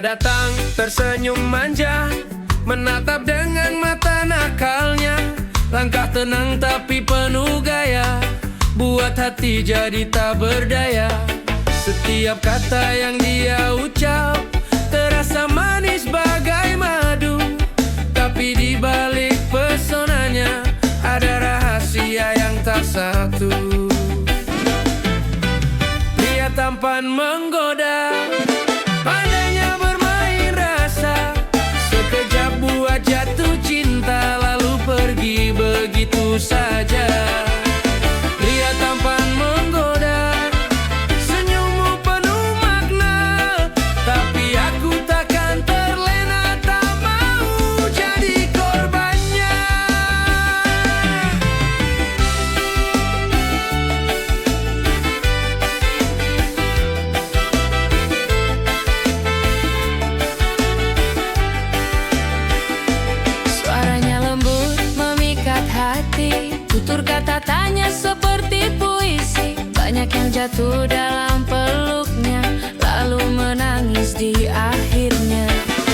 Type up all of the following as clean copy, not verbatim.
datang tersenyum manja, menatap dengan mata nakalnya. Langkah tenang tapi penuh gaya, buat hati jadi tak berdaya. Setiap kata yang dia ucap terasa manis bagai madu, tapi di balik pesonanya ada rahasia yang tak satu. Dia tampan menggoda, pandainya bermain rasa, sekejap buat jatuh cinta lalu pergi begitu saja. Dia tampan menggoda, senyummu penuh makna, tapi aku takkan terlena, tak mau jadi korbannya. Suaranya lembut memikat hati, tutur kata-katanya seperti puisi. Banyak yang jatuh dalam peluknya, lalu menangis di akhirnya.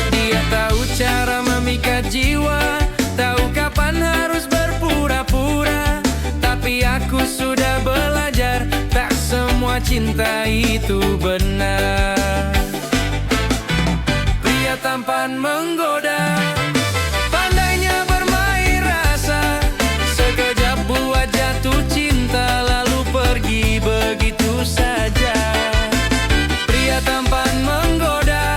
Dia tahu cara memikat jiwa, tahu kapan harus berpura-pura, tapi aku sudah belajar, tak semua cinta itu benar. Pria tampan menggoda, pandainya bermain rasa, sekejap buat jatuh cinta lalu pergi begitu saja. Pria tampan menggoda,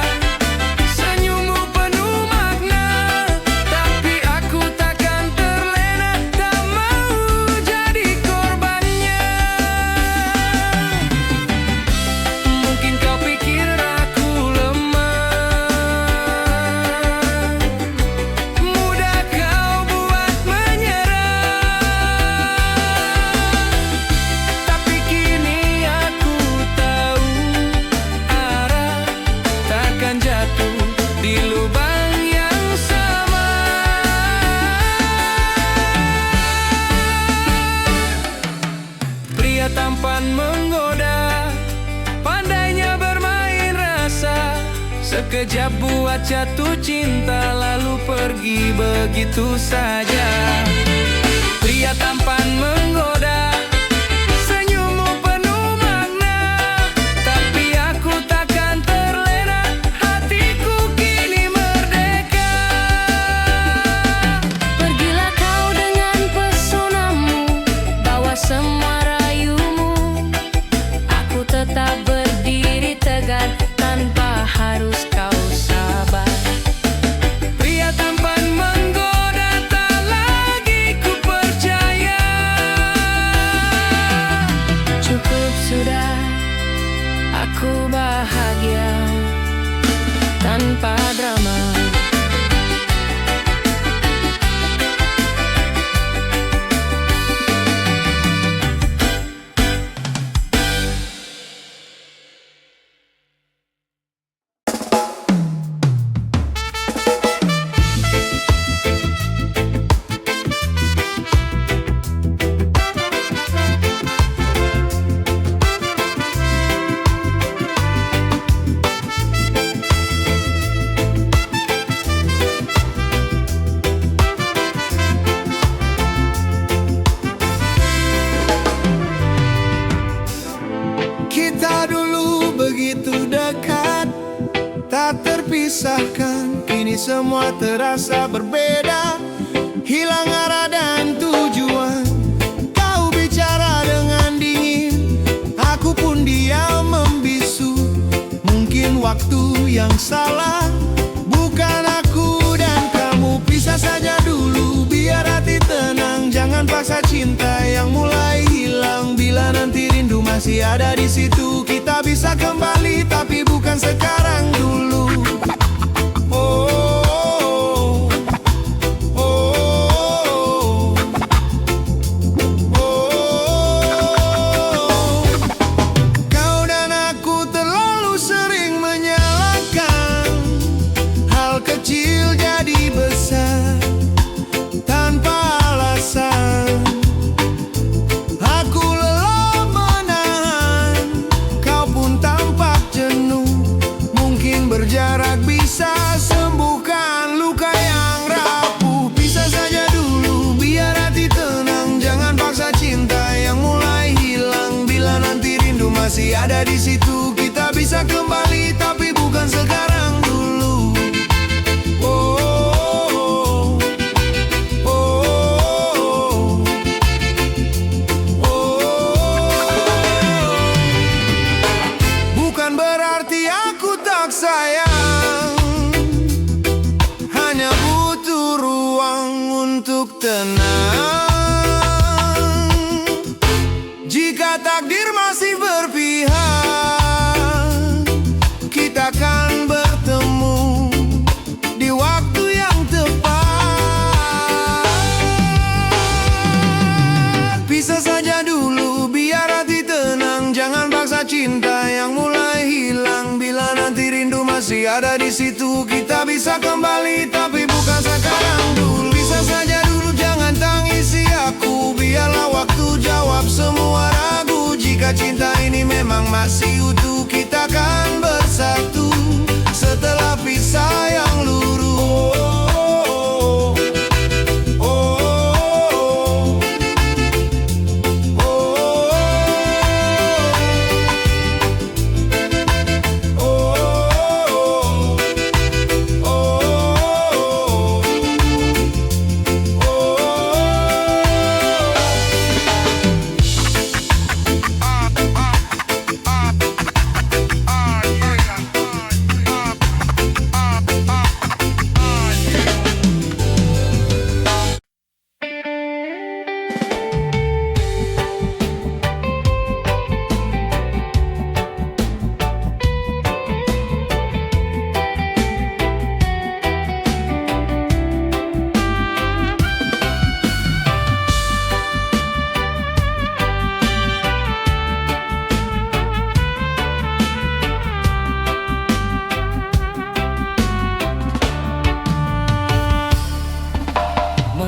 senyummu penuh makna, tapi aku takkan terlena, tak mau jadi korbannya. Mungkin kau pikir aku lemah, mudah kau buat menyerah, tapi kini aku tahu arah, takkan jatuh di lubang yang sama. Pria tampan menggoda, pandainya bermain rasa, sekejap buat jatuh cinta lalu pergi begitu saja. Pria tampan menggoda, senyummu penuh makna, tapi aku takkan terlena, hatiku kini merdeka. Pergilah kau dengan pesonamu, bawa semua rayumu, aku tetap berdiri tegar tanpa harus kau sabar. Pria tampan menggoda, tak lagi ku percaya. Cukup sudah, aku bahagia tanpa drama. Kita dulu begitu dekat, tak terpisahkan. Kini semua terasa berbeda, hilang arah dan tujuan. Kau bicara dengan dingin, aku pun diam membisu. Mungkin waktu yang salah, bukan aku dan kamu. Pisah saja dulu biar hati tenang, jangan paksa cinta yang mulai hilang. Bila nanti rindu masih ada di situ, kita bisa kembali, tapi bukan sekarang dulu. Oh, oh, oh, oh, oh. Kau dan aku terlalu sering menyalahkan, hal kecil jadi besar tanpa alasan. Aku lelah menahan, kau pun tampak jenuh. Mungkin ada di situ kita bisa kembali, tapi bukan sekarang dulu. Oh, oh, oh, oh, oh. Bukan berarti aku tak sayang, hanya butuh ruang untuk tenang. Jika takdir masih berpihak, kita akan bertemu di waktu yang tepat. Pisah saja dulu biar hati tenang, jangan paksa cinta yang mulai hilang. Bila nanti rindu masih ada di situ, kita bisa kembali, tapi bukan sekarang dulu. Pisah saja dulu, jangan tangisi aku, biarlah waktu jawab semua ragu. Jika cinta ini memang masih utuh, kita akan bersatu setelah pisah yang luruh. Oh, oh, oh, oh,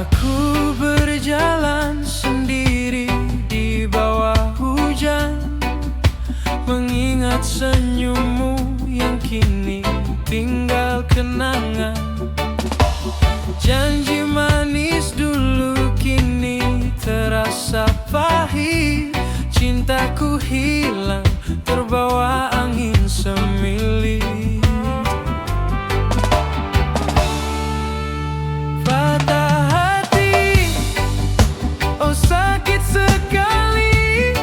Aku berjalan sendiri di bawah hujan, mengingat senyummu yang kini tinggal kenangan. Janji manis dulu kini terasa pahit, cintaku hilang terbawa angin semilir. Sakit sekali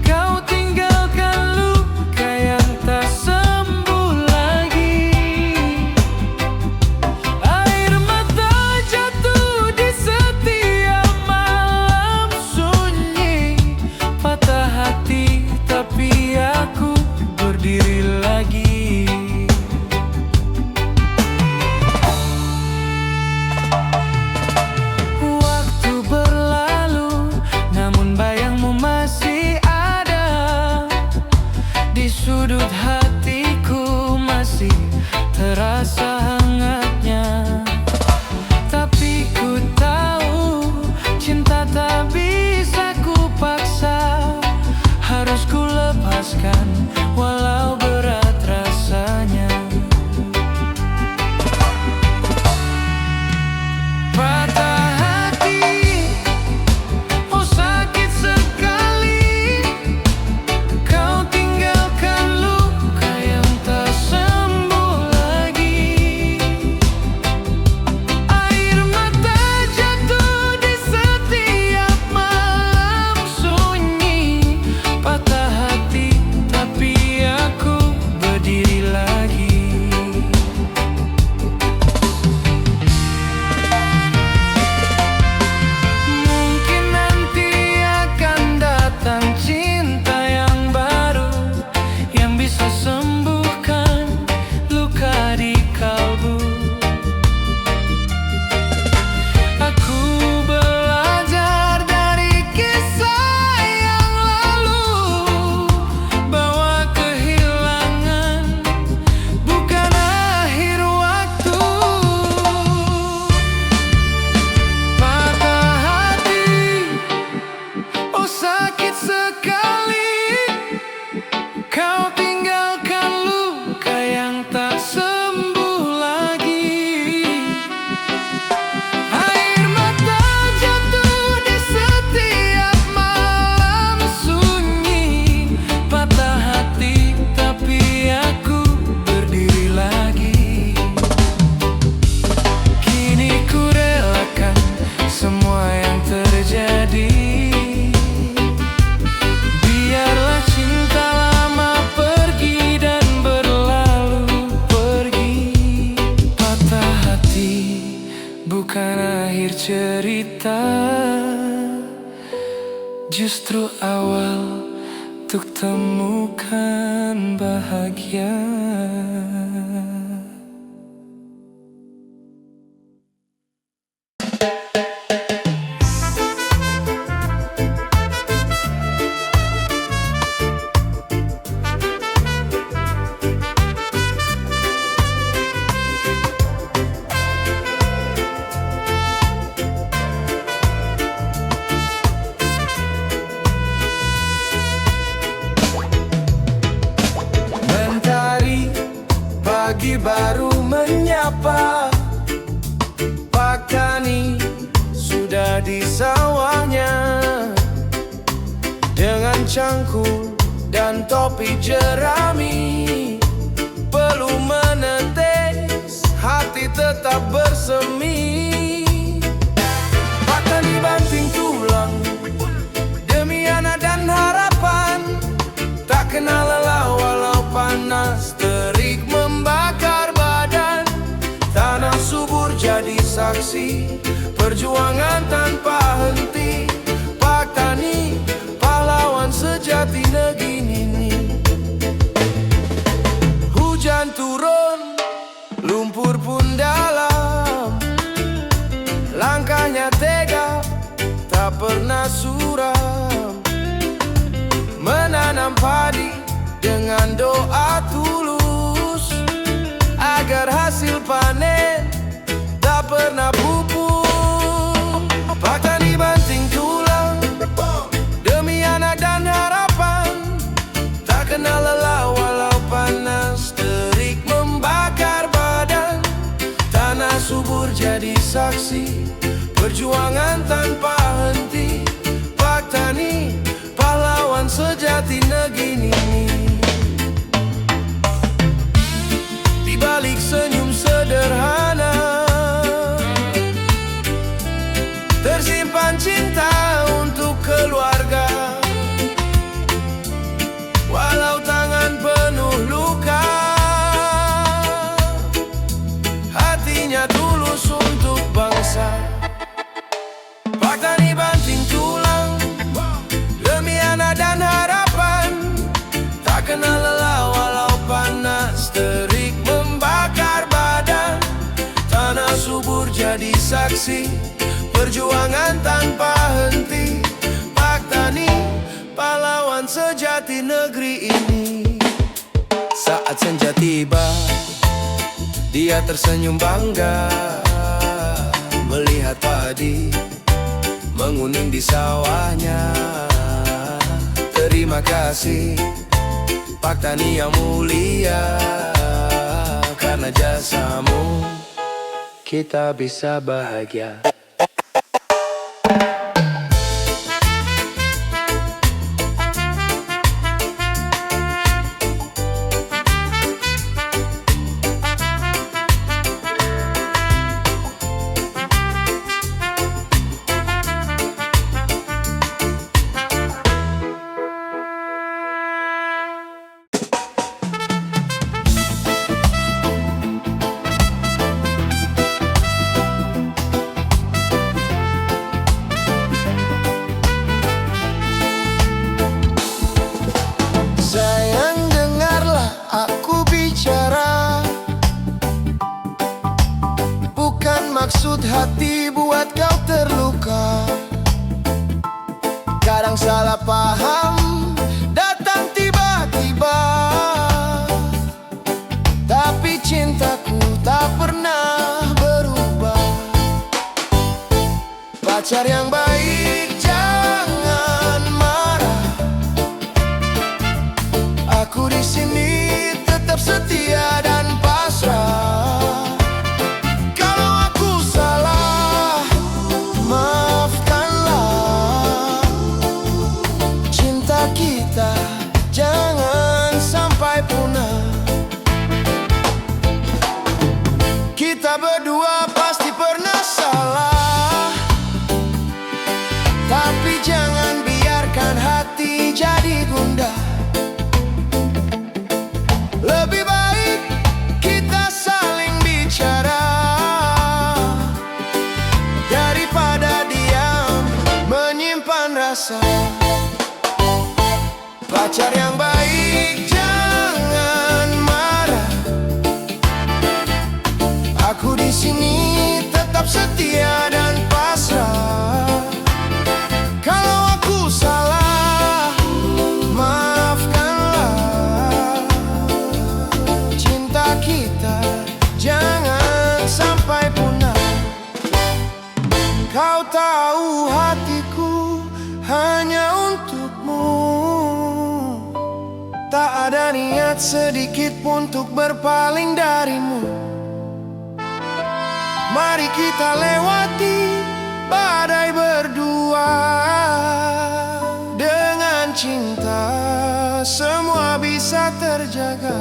kau tinggalkan luka yang tak sembuh lagi. Air mata akhir cerita, justru awal untuk temukan bahagia. Pagi baru menyapa, Pak Tani sudah di sawahnya. Dengan cangkul dan topi jerami, perlu menetes, hati tetap bersemi. Pak Tani banting tulang demi anak dan harapan, tak kenal lelah walau panas terik membakar badan. Tanah subur jadi saksi perjuangan tanpa henti. Pak Tani, pahlawan sejati negeri ini. Hujan turun, lumpur pun dalam, langkahnya tegak, tak pernah suram. Menanam padi dengan doa tulus, agar hasil panen tak pernah pupus. Pak Tani banting tulang demi anak dan harapan, tak kenal lelah walau panas terik membakar badan. Tanah subur jadi saksi perjuangan tanpa henti. Pak Tani, pahlawan sejati negeri ini. Di balik senyum sederhana tersimpan cinta untuk keluarga. Walau tangan penuh luka, hatinya tulus untuk bangsa. Pak Tani banting tulang demi anak dan harapan, tak kenal lelah walau panas terik membakar badan. Tanah subur jadi saksi perjuangan tanpa henti. Pak Tani, pahlawan sejati negeri ini. Saat senja tiba, dia tersenyum bangga melihat padi menguning di sawahnya. Terima kasih Pak Tani yang mulia, karena jasamu kita bisa bahagia. Maksud hati buat kau terluka, kadang salah paham datang tiba-tiba. Tapi cintaku tak pernah berubah. Pacar yang baik jangan marah, aku di sini tetap setia dan pasrah. Kita berdua pasti pernah salah, terasa. Pacar yang baik jangan marah. Aku di sini tetap setia dan pasrah. Kalau aku salah, maafkanlah. Cinta kita jangan sampai punah. Kau tahu hatiku hanya untukmu. Tak ada niat sedikit pun untuk berpaling darimu. Mari kita lewati badai berdua. Dengan cinta semua bisa terjaga.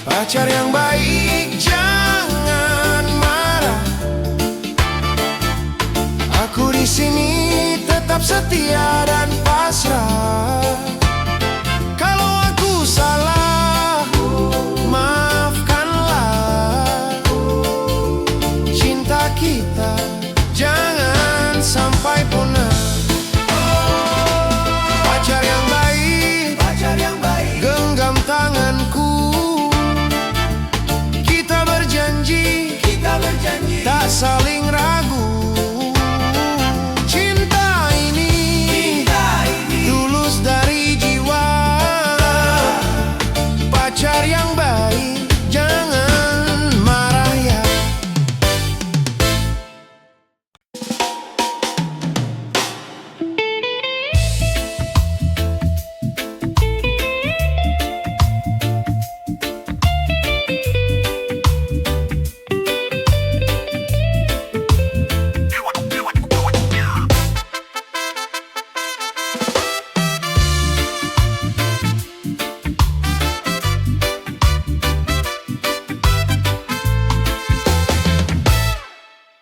Pacar yang baik jangan marah. Aku di sini tetap setia dan pasrah. Kalau aku salah, maafkanlah. Cinta kita jangan sampai punah. Pacar yang baik, genggam tanganku. Kita berjanji, tak saling ragu. Cinta ini tulus dari jiwa. Pacar yang baik jangan marah ya.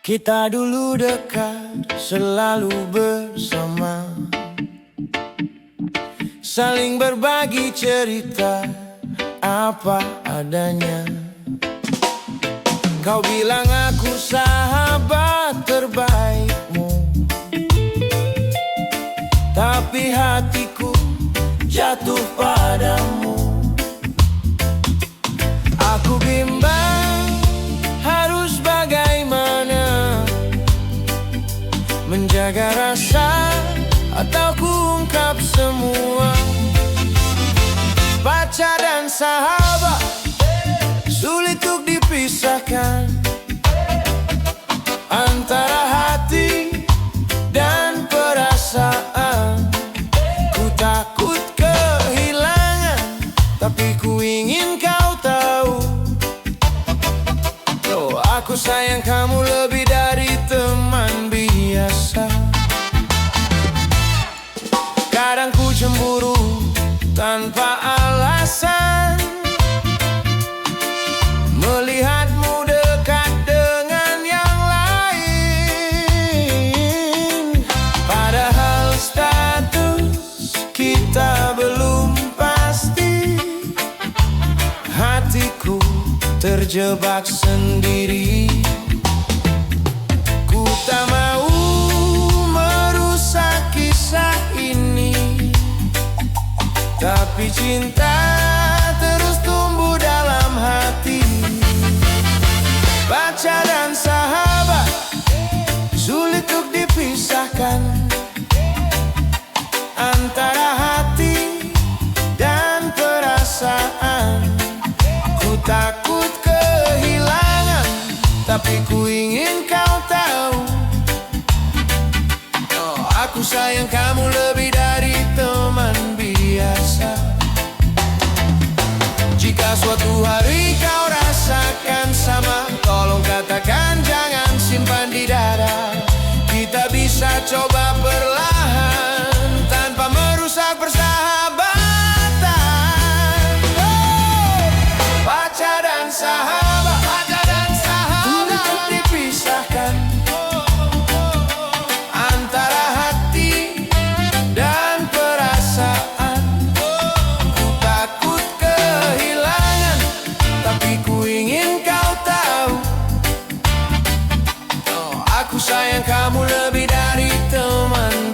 Kita dulu dekat, selalu bersama, saling berbagi cerita apa adanya. Kau bilang aku sahabat terbaikmu, tapi hatiku jatuh padamu. Aku bimbang harus bagaimana, menjaga rasa atau kuungkap semua. Pacar dan sahabat sulit untuk dipisahkan, antara hati dan perasaan. Ku takut kehilangan, tapi ku ingin kau tahu. Oh, aku sayang kamu lebih dari teman biasa. Kadang ku cemburu tanpa alasan, melihatmu dekat dengan yang lain. Padahal status kita belum pasti. Hatiku terjebak sendiri. Ku tak mau merusak kisah ini, tapi cinta terus tumbuh dalam hati. Pacar dan sahabat sulit untuk dipisahkan, antara hati dan perasaan. Ku takut kehilangan, tapi ku ingin kau tahu. Oh, aku sayang kamu lebih dari teman biasa. Jika suatu hari kau rasakan sama, tolong katakan, jangan simpan di dada. Kita bisa coba perlahan tanpa merusak persahabatan. Oh, pacar dan sahabat untuk dipisahkan, antara hati dan perasaan. Ku takut kehilangan, tapi ku ingin kau tahu. Oh, aku sayang kamu lebih dari teman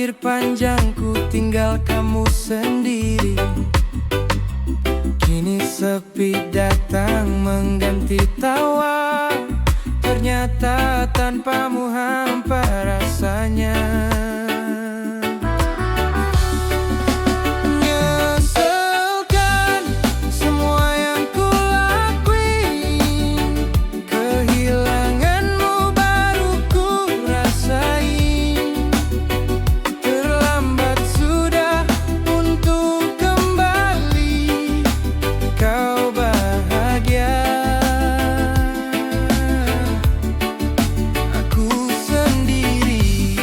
pikir panjang ku tinggal kamu sendiri. Kini sepi datang mengganti tawa, ternyata tanpamu hampa rasanya. Nyeselkan semua yang ku lakuin, kehilanganmu baru ku rasain. Terlambat sudah untuk kembali, kau bahagia, aku sendiri.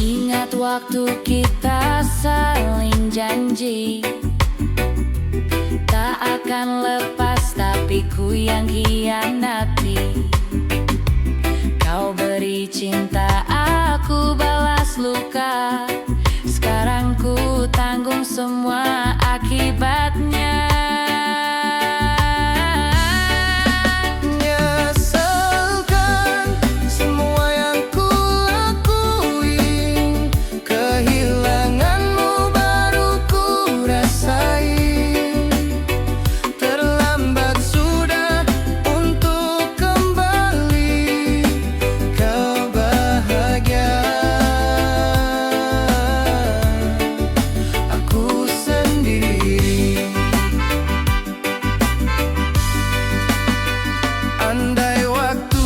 Ingat waktu kita saling janji, tak akan lepas tapi ku yang hianati. Kau beri cinta, aku balas luka. Sekarang ku tanggung semua akibatnya. Nyeselkan semua yang ku lakuin, kehilanganmu baru ku rasain. Terlambat sudah untuk kembali, kau bahagia, aku sendiri. Andai waktu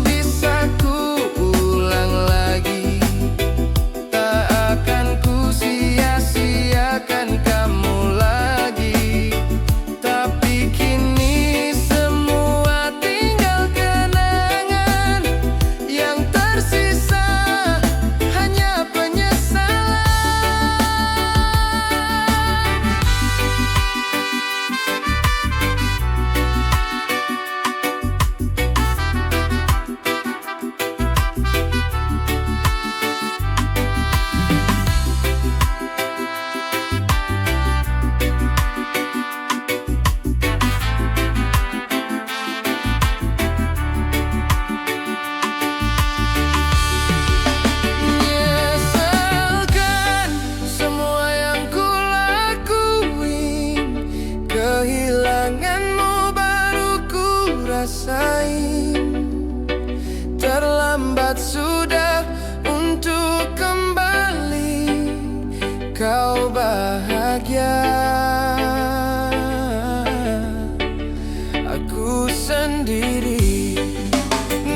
bisa ku ulang lagi, tak akan ku sia-siakan kamu lagi. Tapi kini semua tinggal kenangan, yang tersisa hanya penyesalan. Nyeselkan semua yang ku lakuin, kehilanganmu baru ku rasain. Terlambat sudah untuk kembali, kau bahagia, aku sendiri.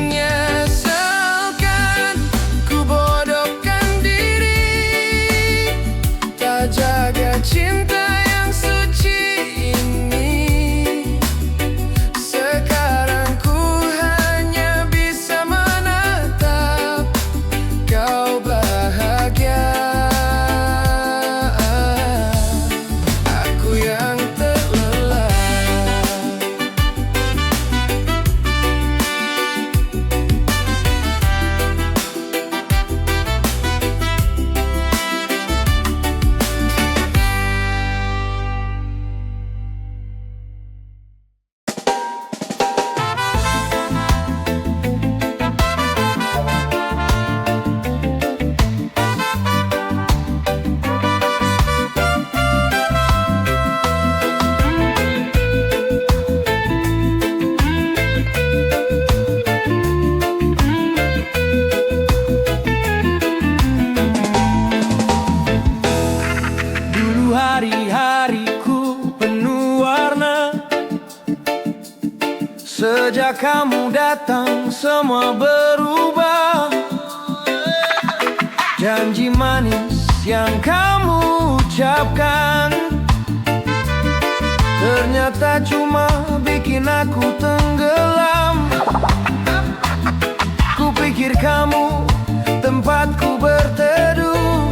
Nyeselkan ku bodohkan diri, tak jaga cinta yang suci ini. Sekarang ku hanya bisa menatap kau bahagia, aku yang terlelap. Dulu hari-hariku penuh warna, sejak kamu datang semua berubah. Janji manis yang kamu ucapkan ternyata cuma bikin aku tenggelam. Ku pikir kamu tempatku berteduh,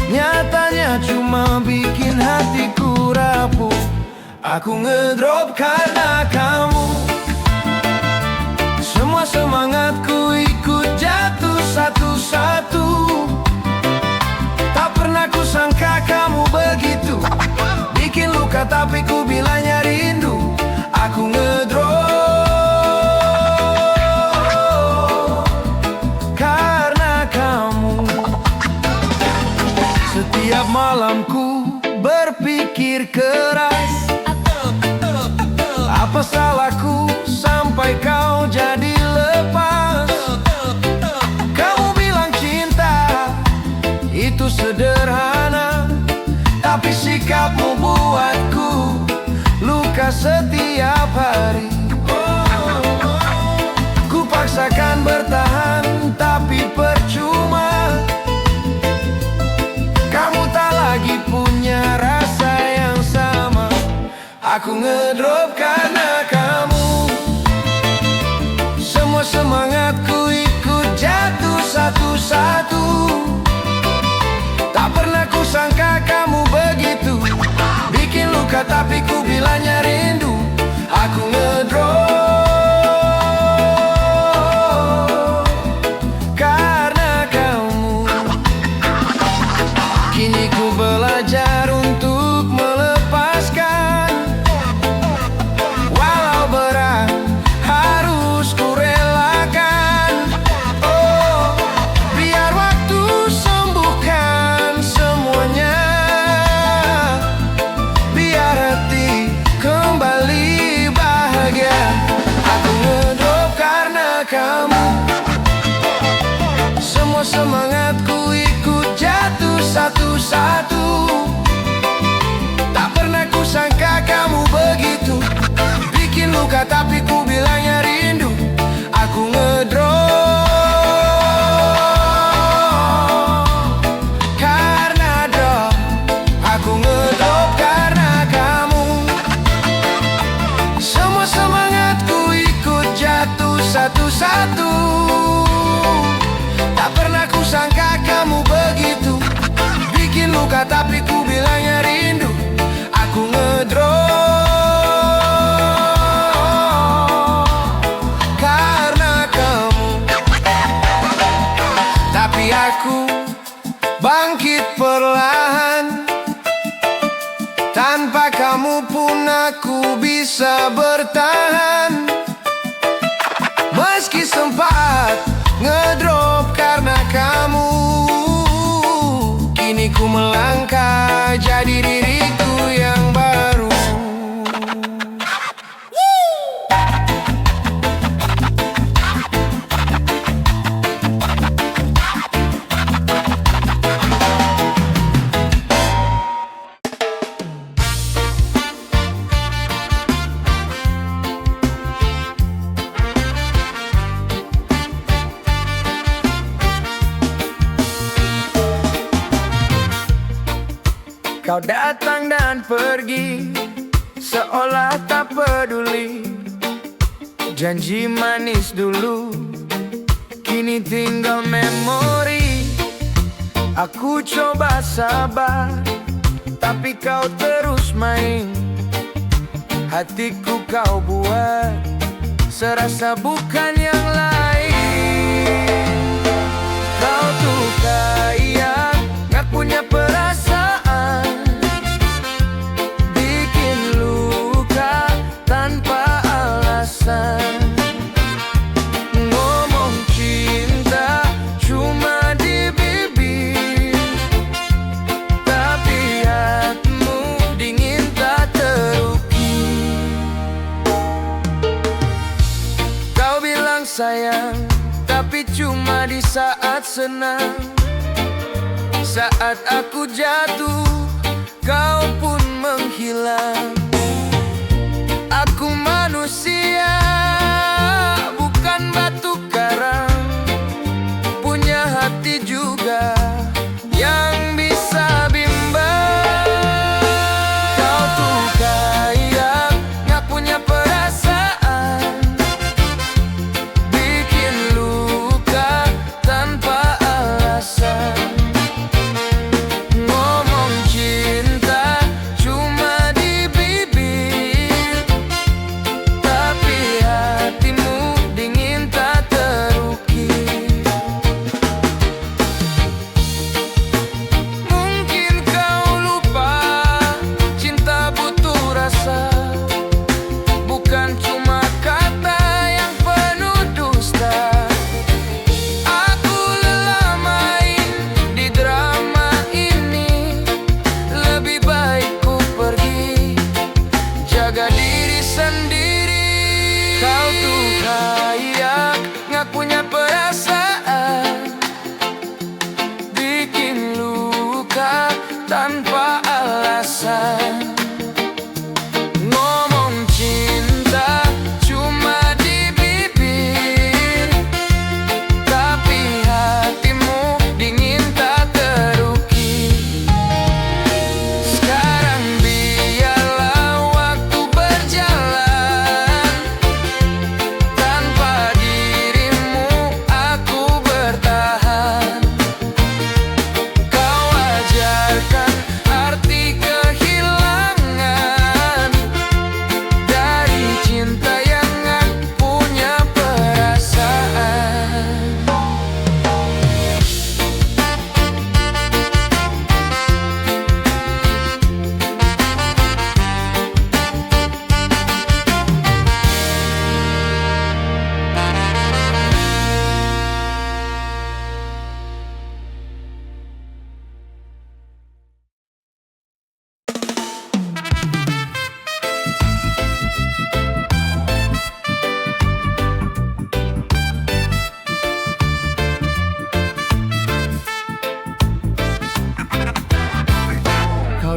nyatanya cuma bikin hatiku rapuh. Aku ngedrop karena kamu, semua semangatku ikut jatuh satu-satu. Tak pernah ku sangka kamu begitu, bikin luka tapi ku bilangnya rindu. Aku ngedrop Apa salahku sampai kau jadi lepas? Kamu bilang cinta itu sederhana, tapi sikapmu buatku luka setiap hari. Ku paksakan bertahan tapi percuma. Kamu tak lagi punya rasa yang sama. Aku ngedrop karena kamu. Semua semangatku ikut jatuh satu-satu. Tak pernah ku sangka kamu begitu, bikin luka tapi ku bilangnya rindu. Aku ngedrop karena kamu. Kini ku belajar untuk melepaskan. Walau berat harus ku relakan. Oh, biar waktu sembuhkan semuanya. Biar hati kembali bahagia. Aku ngedrop karena kamu. Semua semangatku ikut jatuh satu-satu. Tak pernah ku sangka kamu begitu, bikin luka tapi ku bilangnya rindu. Aku ngedrop karena drop. Aku ngedrop karena kamu. Semua semangatku ikut jatuh satu-satu. Tak pernah ku sangka kamu begitu, bikin luka tapi ku bilangnya rindu. Aku ngedrop karena kamu. Tapi aku bangkit perlahan. Tanpa kamu pun aku bisa bertahan. Meski sempat ngedrop karena kamu, kini ku melangkah jadi diriku yang baru. Kau datang dan pergi seolah tak peduli. Janji manis dulu kini tinggal memori. Aku coba sabar tapi kau terus main. Hatiku kau buat serasa bukan yang lain. Kau tuh kayak gak punya perasaan, bikin luka tanpa alasan. Ngomong cinta cuma di bibir, tapi hatimu dingin tak terukir. Kau bilang sayang, tapi cuma di saat senang. Saat aku jatuh, kau pun menghilang. Aku manusia, bukan batu karang. Punya hati juga yang bisa bimbang. Kau tuh kayak gak punya perasaan, bikin luka tanpa alasan. Ngomong cinta cuma di bibir, tapi hatimu dingin tak terukir. Mungkin kau lupa cinta butuh rasa, bukan cuma kata yang penuh dusta. Aku lelah main di drama ini, lebih baik ku pergi, jaga diri sendiri. Kau tuh kayak nggak punya perasaan, bikin luka tanpa alasan. Ngomong cinta cuma di bibir, tapi hatimu dingin tak terukir. Sekarang biarlah waktu berjalan, tanpa dirimu aku bertahan. Kau ajarkan arti kehilangan dari cinta yang gak punya perasaan.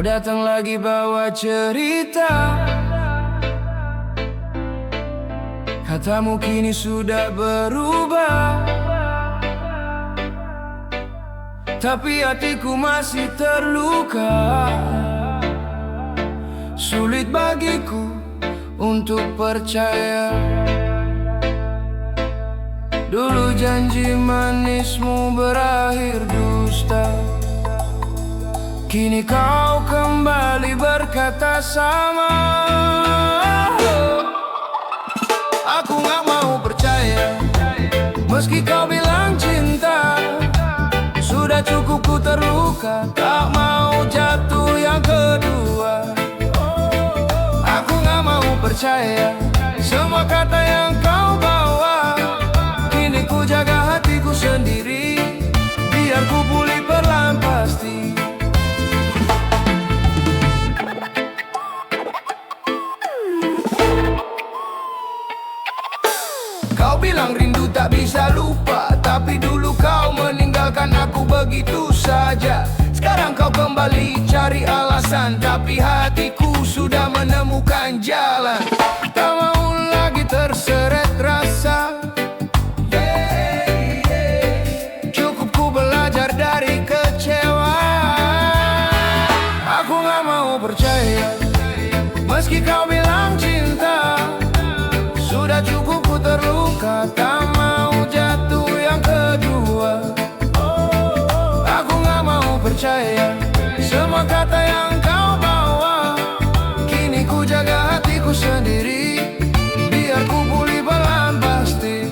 Kau datang lagi bawa cerita, katamu kini sudah berubah, tapi hatiku masih terluka. Sulit bagiku untuk percaya, dulu janji manismu berakhir dusta. Kini kau kembali berkata sama. Aku gak mau percaya, meski kau bilang cinta. Sudah cukup ku terluka, tak mau jatuh yang kedua. Aku gak mau percaya semua kata yang kau bawa. Kini ku jaga hatiku sendiri, biar ku pulih perlahan pasti. Kau bilang rindu tak bisa lupa, tapi dulu kau meninggalkan aku begitu saja. Sekarang kau kembali cari alasan, tapi hatiku sudah menemukan jalan. Tak mau lagi terseret rasa, cukup ku belajar dari kecewa. Aku gak mau percaya, meski kau bilang cinta. Sudah cukup ku terluka, tak mau jatuh yang kedua. Aku gak mau percaya semua kata yang kau bawa. Kini ku jaga hatiku sendiri, biar ku pulih pelan pasti.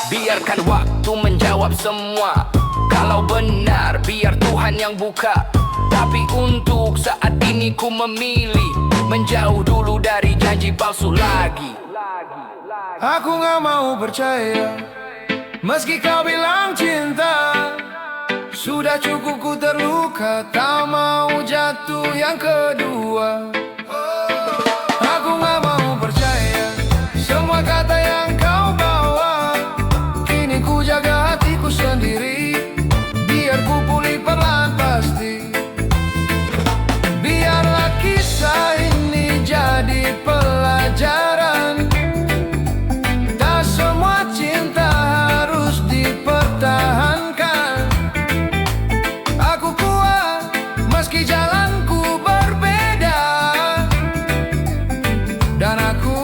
Biarkan waktu menjawab semua. Kalau benar biar Tuhan yang buka. Tapi untuk saat ini ku memilih menjauh dulu dari janji palsu lagi. Aku gak mau percaya, meski kau bilang cinta. Sudah cukup ku terluka, tak mau jatuh yang kedua. Aku gak mau percaya semua kata yang kau bawa. Kini ku jaga hatiku sendiri, biar ku pulih perlahan pasti. Biarlah kisah ini jadi pelajaran, tak semua cinta harus dipertahankan. Aku kuat meski jalanku berbeda, dan aku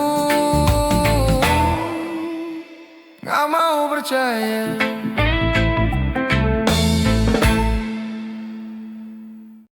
gak mau percaya.